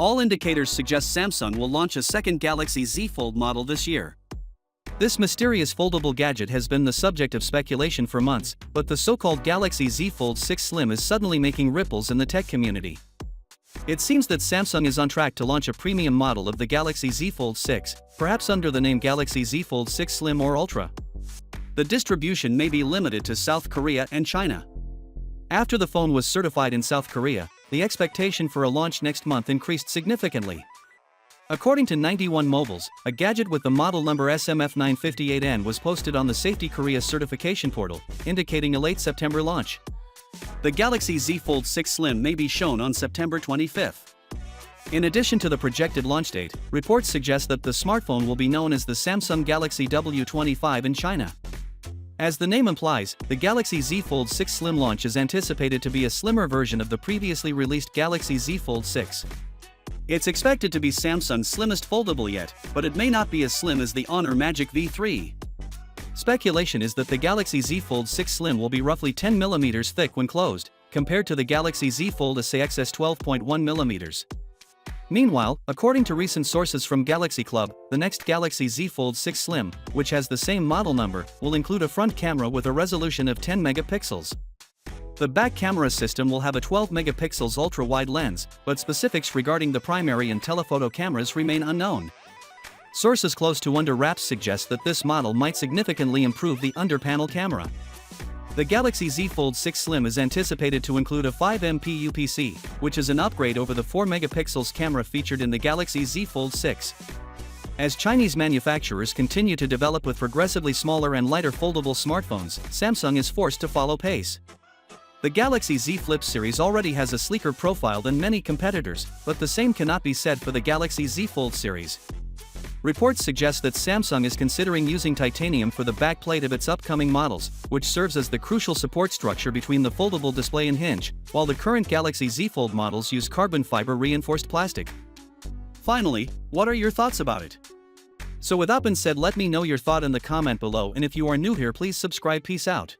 All indicators suggest Samsung will launch a second Galaxy Z Fold model this year. This mysterious foldable gadget has been the subject of speculation for months, but the so-called Galaxy Z Fold 6 Slim is suddenly making ripples in the tech community. It seems that Samsung is on track to launch a premium model of the Galaxy Z Fold 6, perhaps under the name Galaxy Z Fold 6 Slim or Ultra. The distribution may be limited to South Korea and China. After the phone was certified in South Korea, the expectation for a launch next month increased significantly. According to 91 Mobiles, a gadget with the model number SMF958N was posted on the Safety Korea certification portal, indicating a late September launch. The Galaxy Z Fold 6 Slim may be shown on September 25th. In addition to the projected launch date, reports suggest that the smartphone will be known as the Samsung Galaxy W25 in China. As the name implies, the Galaxy Z Fold 6 Slim launch is anticipated to be a slimmer version of the previously released Galaxy Z Fold 6. It's expected to be Samsung's slimmest foldable yet, but it may not be as slim as the Honor Magic V3. Speculation is that the Galaxy Z Fold 6 Slim will be roughly 10 mm thick when closed, compared to the Galaxy Z Fold XS 12.1 mm. Meanwhile, according to recent sources from Galaxy Club, the next Galaxy Z Fold 6 Slim, which has the same model number, will include a front camera with a resolution of 10 megapixels. The back camera system will have a 12 megapixels ultra-wide lens, but specifics regarding the primary and telephoto cameras remain unknown. Sources close to under wraps suggest that this model might significantly improve the under-panel camera. The Galaxy Z Fold 6 Slim is anticipated to include a 5MP UPC, which is an upgrade over the 4 megapixels camera featured in the Galaxy Z Fold 6. As Chinese manufacturers continue to develop with progressively smaller and lighter foldable smartphones, Samsung is forced to follow pace. The Galaxy Z Flip series already has a sleeker profile than many competitors, but the same cannot be said for the Galaxy Z Fold series. Reports suggest that Samsung is considering using titanium for the backplate of its upcoming models, which serves as the crucial support structure between the foldable display and hinge, while the current Galaxy Z Fold models use carbon fiber reinforced plastic. Finally, what are your thoughts about it? So with that being said, let me know your thought in the comment below, and if you are new here, please subscribe. Peace out.